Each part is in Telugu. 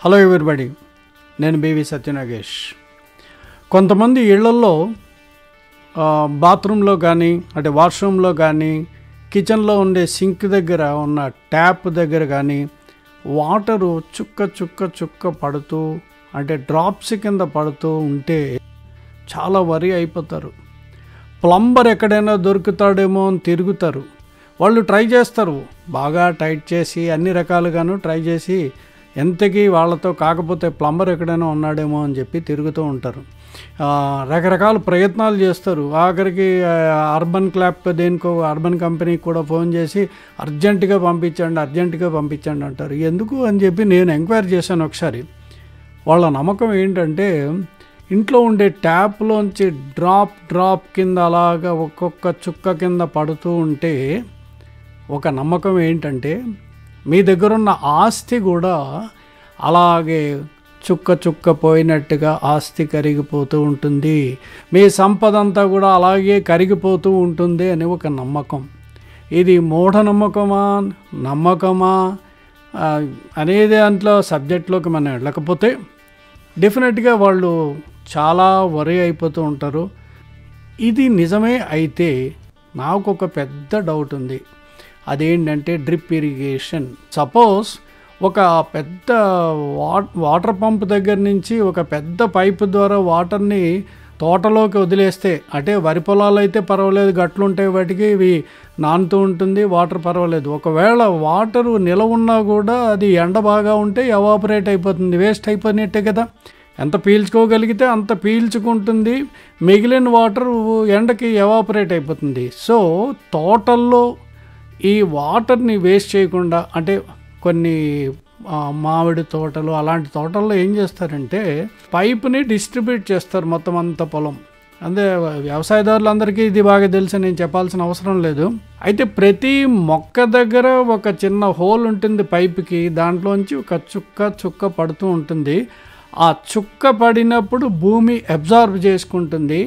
హలో ఎవ్రీబడి, నేను బివి సత్యనాగేష్. కొంతమంది ఇళ్లల్లో బాత్రూంలో కానీ అంటే వాష్రూమ్లో కానీ కిచెన్లో ఉండే సింక్ దగ్గర ఉన్న ట్యాప్ దగ్గర కానీ వాటరు చుక్క చుక్క చుక్క పడుతూ అంటే డ్రాప్స్ కింద పడుతూ ఉంటే చాలా వరి అయిపోతారు. ప్లంబర్ ఎక్కడైనా దొరుకుతాడేమో అని తిరుగుతారు. వాళ్ళు ట్రై చేస్తారు, బాగా టైట్ చేసి అన్ని రకాలుగాను ట్రై చేసి ఎంతకీ వాళ్ళతో కాకపోతే ప్లంబర్ ఎక్కడైనా ఉన్నాడేమో అని చెప్పి తిరుగుతూ ఉంటారు. రకరకాల ప్రయత్నాలు చేస్తారు. ఆఖరికి అర్బన్ క్లాప్ దేనికో అర్బన్ కంపెనీకి కూడా ఫోన్ చేసి అర్జెంటుగా పంపించండి అంటారు. ఎందుకు అని చెప్పి నేను ఎంక్వైరీ చేశాను ఒకసారి. వాళ్ళ నమ్మకం ఏంటంటే ఇంట్లో ఉండే ట్యాప్లోంచి డ్రాప్ కింద అలాగా ఒక్కొక్క చుక్క కింద పడుతూ ఉంటే ఒక నమ్మకం ఏంటంటే మీ దగ్గరున్న ఆస్తి కూడా అలాగే చుక్క చుక్క పోయినట్టుగా ఆస్తి కరిగిపోతూ ఉంటుంది, మీ సంపద అంతా కూడా అలాగే కరిగిపోతూ ఉంటుంది అని ఒక నమ్మకం. ఇది మూఢనమ్మకమా నమ్మకమా అనేది దాంట్లో సబ్జెక్ట్లోకి మనం వెళ్ళకపోతే డెఫినెట్గా వాళ్ళు చాలా వరి అయిపోతూ ఉంటారు. ఇది నిజమే అయితే నాకు ఒక పెద్ద డౌట్ ఉంది. అదేంటంటే డ్రిప్ ఇరిగేషన్. సపోజ్ ఒక పెద్ద వాటర్ పంప్ దగ్గర నుంచి ఒక పెద్ద పైపు ద్వారా వాటర్ని తోటలోకి వదిలేస్తే, అంటే వరి పొలాలు అయితే పర్వాలేదు, గట్లుంటాయి, వాటికి ఇవి నానుతూ ఉంటుంది, వాటర్ పర్వాలేదు. ఒకవేళ వాటరు నిలవ ఉన్నా కూడా అది ఎండ బాగా ఉంటే ఎవాపరేట్ అయిపోతుంది, వేస్ట్ అయిపోయినట్టే కదా. ఎంత పీల్చుకోగలిగితే అంత పీల్చుకుంటుంది, మిగిలిన వాటర్ ఎండకి ఎవాపరేట్ అయిపోతుంది. సో తోటల్లో ఈ వాటర్ని వేస్ట్ చేయకుండా, అంటే కొన్ని మామిడి తోటలు అలాంటి తోటల్లో ఏం చేస్తారంటే పైపుని డిస్ట్రిబ్యూట్ చేస్తారు మొత్తం అంత పొలం. అంటే వ్యవసాయదారులందరికీ ఇది బాగా తెలుసు, నేను చెప్పాల్సిన అవసరం లేదు. అయితే ప్రతి మొక్క దగ్గర ఒక చిన్న హోల్ ఉంటుంది పైపుకి, దాంట్లోంచి ఒక చుక్క పడుతూ ఉంటుంది. ఆ చుక్క పడినప్పుడు భూమి అబ్జార్బ్ చేసుకుంటుంది.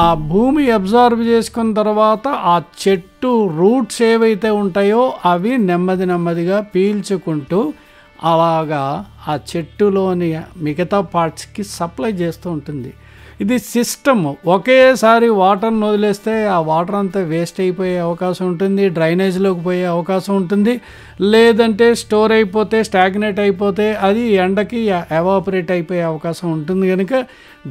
ఆ భూమి అబ్జార్బ్ చేసుకున్న తర్వాత ఆ చెట్టు రూట్స్ ఏవైతే ఉంటాయో అవి నెమ్మదిగా పీల్చుకుంటూ అలాగా ఆ చెట్టులోని మిగతా పార్ట్స్కి సప్లై చేస్తూ ఉంటుంది. ఇది సిస్టమ్. ఒకేసారి వాటర్ని వదిలేస్తే ఆ వాటర్ అంతా వేస్ట్ అయిపోయే అవకాశం ఉంటుంది, డ్రైనేజ్లోకి పోయే అవకాశం ఉంటుంది, లేదంటే స్టోర్ అయిపోతే స్టాగ్నేట్ అయిపోతే అది ఎండకి ఎవాపరేట్ అయిపోయే అవకాశం ఉంటుంది. కనుక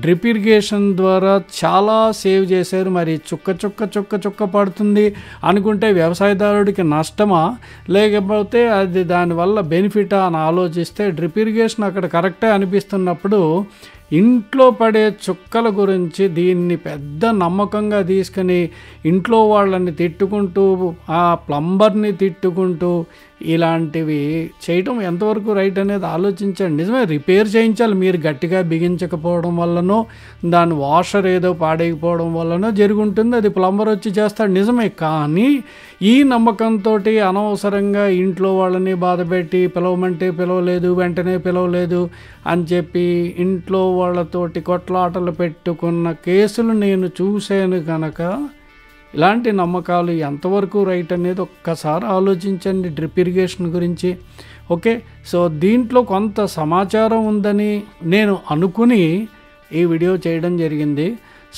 డ్రిప్ ఇరిగేషన్ ద్వారా చాలా సేవ్ చేశారు. మరి చుక్క పడుతుంది అనుకుంటే వ్యవసాయదారుడికి నష్టమా లేకపోతే అది దానివల్ల బెనిఫిటా అని ఆలోచిస్తే డ్రిప్ ఇరిగేషన్ అక్కడ కరెక్టే అనిపిస్తున్నప్పుడు ఇంట్లో పడే చుక్కల గురించి దీన్ని పెద్ద నమ్మకంగా తీసుకుని ఇంట్లో వాళ్ళని తిట్టుకుంటూ ఆ ప్లంబర్ని తిట్టుకుంటూ ఇలాంటివి చేయటం ఎంతవరకు రైట్ అనేది ఆలోచించండి. నిజమే, రిపేర్ చేయించాలి. మీరు గట్టిగా బిగించకపోవడం వల్లనో దాని వాషర్ ఏదో పాడైపోవడం వల్లనో జరుగుంటుంది, అది ప్లంబర్ వచ్చి చేస్తాడు, నిజమే. కానీ ఈ నమ్మకంతో అనవసరంగా ఇంట్లో వాళ్ళని బాధపెట్టి పిలవమంటే పిలవలేదు, వెంటనే పిలవలేదు అని చెప్పి ఇంట్లో వాళ్ళతోటి కొట్లాటలు పెట్టుకున్న కేసులు నేను చూశాను. కనుక ఇలాంటి నమ్మకాలు ఎంతవరకు రైట్ అనేది ఒక్కసారి ఆలోచించండి డ్రిప్ ఇరిగేషన్ గురించి. ఓకే, సో దీంట్లో కొంత సమాచారం ఉందని నేను అనుకుని ఈ వీడియో చేయడం జరిగింది.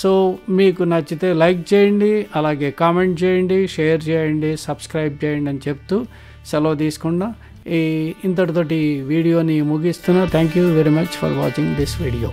సో మీకు నచ్చితే లైక్ చేయండి, అలాగే కామెంట్ చేయండి, షేర్ చేయండి, సబ్స్క్రైబ్ చేయండి అని చెప్తూ సెలవు తీసుకున్నా ఇంతటితోటి వీడియోని ముగిస్తున్నా. Thank you very much for watching this video.